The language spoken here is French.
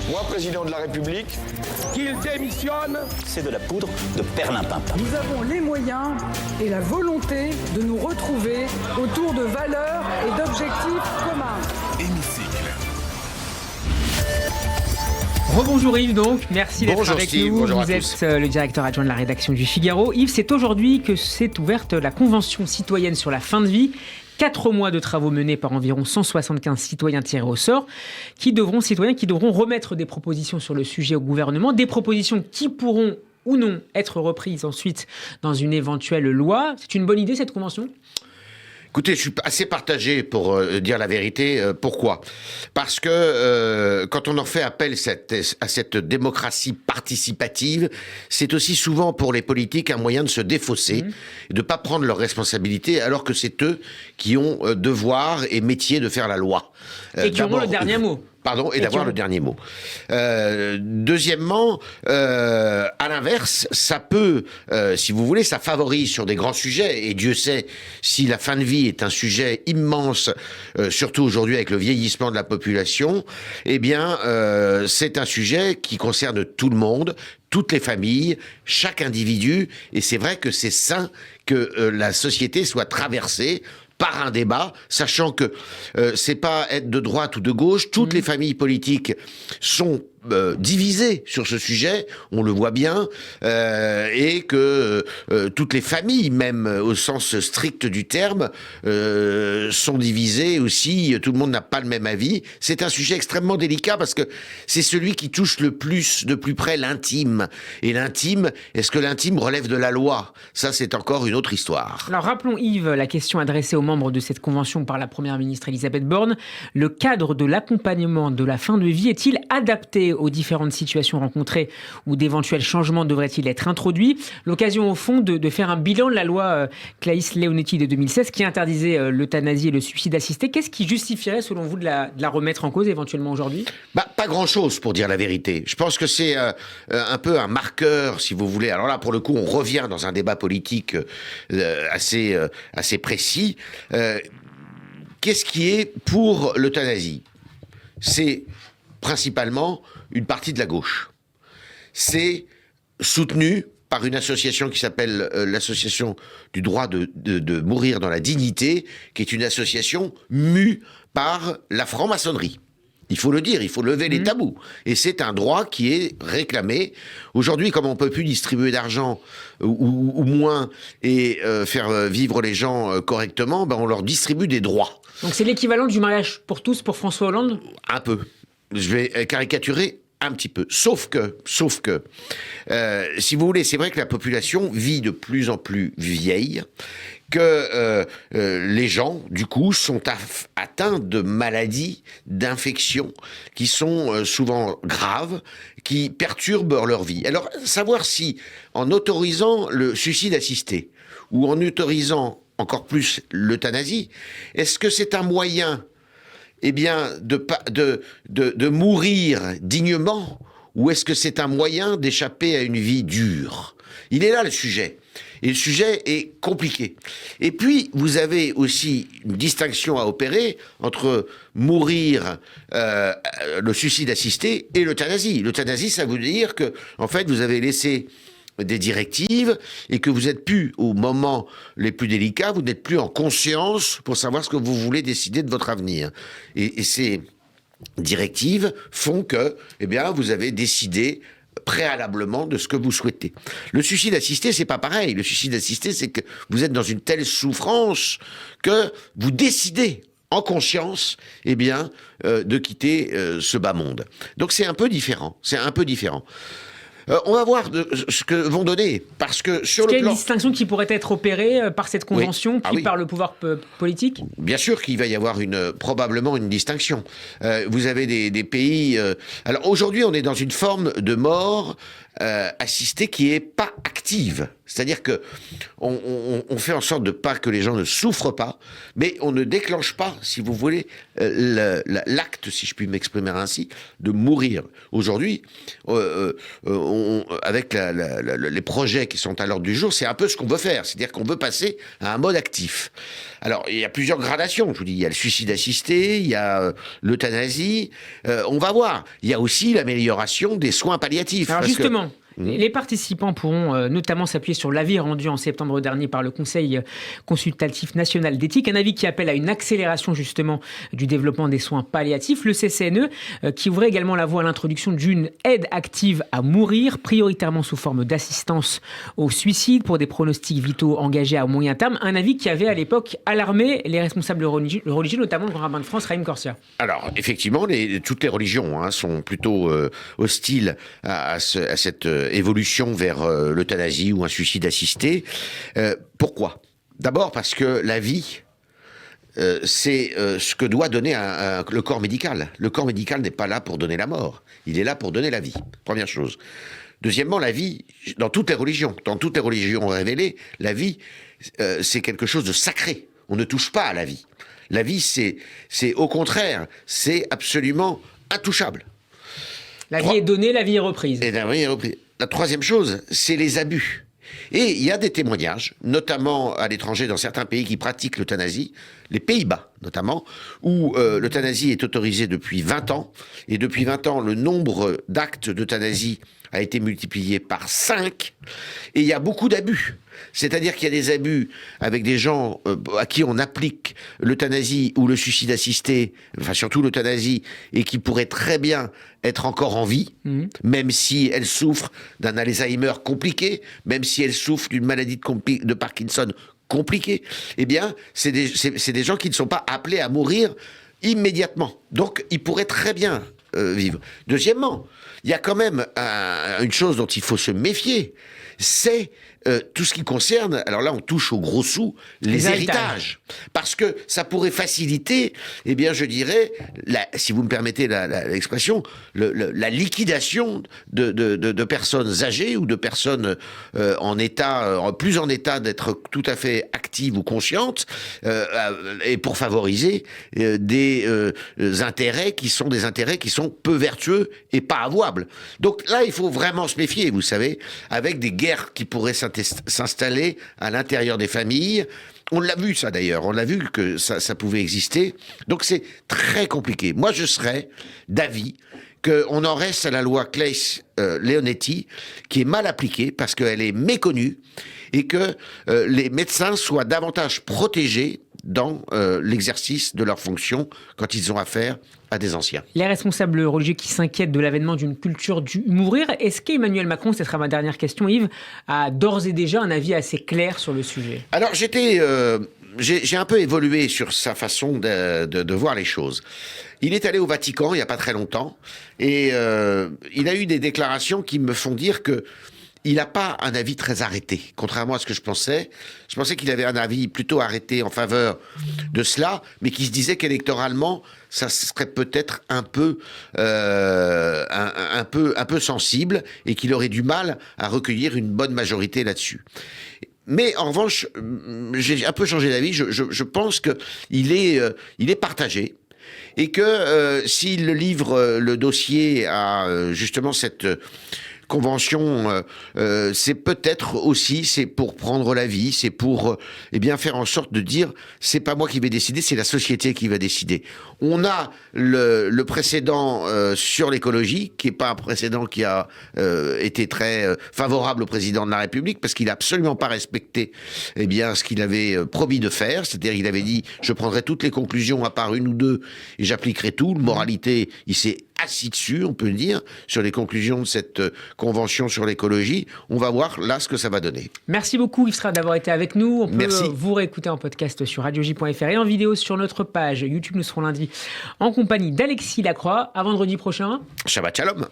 Moi, président de la République, qu'il démissionne. C'est de la poudre de perlimpinpin. Nous avons les moyens et la volonté de nous retrouver autour de valeurs et d'objectifs communs. Hémicycle. Rebonjour Yves donc, merci d'être avec Steve, nous. bonjour Vous à êtes tous. le directeur adjoint de la rédaction du Figaro. Yves, c'est aujourd'hui que s'est ouverte la Convention citoyenne sur la fin de vie. 4 mois de travaux menés par environ 175 citoyens tirés au sort qui devront remettre des propositions sur le sujet au gouvernement, des propositions qui pourront ou non être reprises ensuite dans une éventuelle loi. C'est une bonne idée cette convention ? Écoutez, je suis assez partagé pour dire la vérité. Pourquoi ? Parce que quand on en fait appel à cette démocratie participative, c'est aussi souvent pour les politiques un moyen de se défausser, et de ne pas prendre leurs responsabilités, alors que c'est eux qui ont devoir et métier de faire la loi. Et qui auront le dernier mot. Pardon, et d'avoir le dernier mot. Deuxièmement, à l'inverse, ça peut, si vous voulez, ça favorise sur des grands sujets, et Dieu sait si la fin de vie est un sujet immense, surtout aujourd'hui avec le vieillissement de la population, eh bien, c'est un sujet qui concerne tout le monde, toutes les familles, chaque individu, et c'est vrai que c'est sain que la société soit traversée par un débat, sachant que c'est pas être de droite ou de gauche. Toutes les familles politiques sont divisées sur ce sujet, on le voit bien, et que toutes les familles, même au sens strict du terme, sont divisées aussi. Tout le monde n'a pas le même avis. C'est un sujet extrêmement délicat parce que c'est celui qui touche le plus, de plus près, l'intime. Et l'intime, est-ce que l'intime relève de la loi ? Ça, c'est encore une autre histoire. Alors rappelons Yves la question adressée aux membres de cette convention par la Première ministre Elisabeth Borne. Le cadre de l'accompagnement de la fin de vie est-il adapté aux différentes situations rencontrées ou d'éventuels changements devraient-ils être introduits ? L'occasion au fond de faire un bilan de la loi Claes-Leonetti de 2016 qui interdisait l'euthanasie et le suicide assisté. Qu'est-ce qui justifierait selon vous de la remettre en cause éventuellement aujourd'hui ? Pas grand-chose pour dire la vérité. Je pense que c'est un peu un marqueur, si vous voulez. Alors là, pour le coup, on revient dans un débat politique assez précis. Qu'est-ce qui est pour l'euthanasie ? C'est principalement une partie de la gauche. C'est soutenu par une association qui s'appelle l'association du droit de mourir dans la dignité, qui est une association mue par la franc-maçonnerie. Il faut le dire, il faut lever les tabous. Et c'est un droit qui est réclamé. Aujourd'hui, comme on ne peut plus distribuer d'argent ou moins et faire vivre les gens correctement, on leur distribue des droits. Donc c'est l'équivalent du mariage pour tous pour François Hollande ? Un peu. Je vais caricaturer un petit peu. Sauf que, si vous voulez, c'est vrai que la population vit de plus en plus vieille, que les gens, du coup, sont atteints de maladies, d'infections, qui sont souvent graves, qui perturbent leur vie. Alors, savoir si, en autorisant le suicide assisté, ou en autorisant encore plus l'euthanasie, est-ce que c'est un moyen de mourir dignement, ou est-ce que c'est un moyen d'échapper à une vie dure ? Il est là le sujet. Et le sujet est compliqué. Et puis, vous avez aussi une distinction à opérer entre mourir, le suicide assisté et l'euthanasie. L'euthanasie, ça veut dire que, en fait, vous avez laissé des directives et que vous n'êtes plus au moment les plus délicats, vous n'êtes plus en conscience pour savoir ce que vous voulez décider de votre avenir. Et ces directives font que, vous avez décidé préalablement de ce que vous souhaitez. Le suicide assisté, c'est pas pareil. Le suicide assisté, c'est que vous êtes dans une telle souffrance que vous décidez en conscience, de quitter ce bas monde. Donc c'est un peu différent. On va voir ce que vont donner, parce que sur le plan... Est-ce qu'il y a une distinction qui pourrait être opérée par cette convention, puis par le pouvoir politique ? Bien sûr qu'il va y avoir probablement une distinction. Vous avez des pays... Alors aujourd'hui, on est dans une forme de mort assistée qui est pas active. C'est-à-dire que on fait en sorte de pas que les gens ne souffrent pas, mais on ne déclenche pas, si vous voulez, l'acte, si je puis m'exprimer ainsi, de mourir. Aujourd'hui, avec les projets qui sont à l'ordre du jour, c'est un peu ce qu'on veut faire. C'est-à-dire qu'on veut passer à un mode actif. Alors, il y a plusieurs gradations. Je vous dis, il y a le suicide assisté, il y a l'euthanasie. On va voir. Il y a aussi l'amélioration des soins palliatifs. Alors justement, les participants pourront notamment s'appuyer sur l'avis rendu en septembre dernier par le Conseil consultatif national d'éthique, un avis qui appelle à une accélération justement du développement des soins palliatifs. Le CCNE qui ouvrait également la voie à l'introduction d'une aide active à mourir, prioritairement sous forme d'assistance au suicide pour des pronostics vitaux engagés à moyen terme. Un avis qui avait à l'époque alarmé les responsables religieux, notamment le grand rabbin de France, Raïm Corsia. Alors, effectivement, toutes les religions sont plutôt hostiles à cette évolution vers l'euthanasie ou un suicide assisté. Pourquoi ? D'abord parce que la vie, c'est ce que doit donner le corps médical. Le corps médical n'est pas là pour donner la mort, il est là pour donner la vie, première chose. Deuxièmement, la vie, dans toutes les religions révélées, la vie, c'est quelque chose de sacré. On ne touche pas à la vie. La vie, c'est au contraire, c'est absolument intouchable. La vie est donnée, la vie est reprise. Et la vie est reprise. La troisième chose, c'est les abus. Et il y a des témoignages, notamment à l'étranger, dans certains pays qui pratiquent l'euthanasie, les Pays-Bas notamment, où l'euthanasie est autorisée depuis 20 ans. Et depuis 20 ans, le nombre d'actes d'euthanasie a été multiplié par 5. Et il y a beaucoup d'abus. C'est-à-dire qu'il y a des abus avec des gens à qui on applique l'euthanasie ou le suicide assisté, enfin surtout l'euthanasie, et qui pourraient très bien être encore en vie, même si elles souffrent d'un Alzheimer compliqué, même si elles souffrent d'une maladie de Parkinson compliquée. Eh bien, c'est des gens qui ne sont pas appelés à mourir immédiatement. Donc, ils pourraient très bien vivre. Deuxièmement, il y a quand même une chose dont il faut se méfier, c'est tout ce qui concerne, alors là on touche aux gros sous, les héritages. Parce que ça pourrait faciliter, eh bien je dirais, si vous me permettez l'expression, la liquidation de personnes âgées ou de personnes plus en état d'être tout à fait actives ou conscientes, et pour favoriser des intérêts qui sont peu vertueux et pas avouables. Donc là il faut vraiment se méfier, vous savez, avec des guerres qui pourraient s'installer à l'intérieur des familles. On l'a vu ça d'ailleurs, on l'a vu que ça pouvait exister. Donc c'est très compliqué. Moi je serais d'avis qu'on en reste à la loi Claes-Leonetti, qui est mal appliquée parce qu'elle est méconnue, et que les médecins soient davantage protégés dans l'exercice de leurs fonctions quand ils ont affaire à des anciens. Les responsables religieux qui s'inquiètent de l'avènement d'une culture du mourir, est-ce qu'Emmanuel Macron, ce sera ma dernière question Yves, a d'ores et déjà un avis assez clair sur le sujet ? Alors j'ai un peu évolué sur sa façon de voir les choses. Il est allé au Vatican il n'y a pas très longtemps et il a eu des déclarations qui me font dire que il n'a pas un avis très arrêté, contrairement à ce que je pensais. Je pensais qu'il avait un avis plutôt arrêté en faveur de cela, mais qui se disait qu'électoralement, ça serait peut-être un peu sensible et qu'il aurait du mal à recueillir une bonne majorité là-dessus. Mais en revanche, j'ai un peu changé d'avis. Je pense qu'il est partagé. Et que s'il livre le dossier à justement cette convention, c'est peut-être aussi, c'est pour prendre la vie, c'est pour faire en sorte de dire, c'est pas moi qui vais décider, c'est la société qui va décider. On a le précédent sur l'écologie, qui est pas un précédent qui a été très favorable au président de la République, parce qu'il a absolument pas respecté ce qu'il avait promis de faire, c'est-à-dire il avait dit, je prendrai toutes les conclusions à part une ou deux, et j'appliquerai tout. Moralité, il s'est assis dessus, on peut dire, sur les conclusions de cette convention sur l'écologie. On va voir là ce que ça va donner. Merci beaucoup Yves Strade d'avoir été avec nous. On peut Merci. Vous réécouter en podcast sur radioj.fr et en vidéo sur notre page YouTube. Nous serons lundi en compagnie d'Alexis Lacroix. À vendredi prochain. Shabbat Shalom.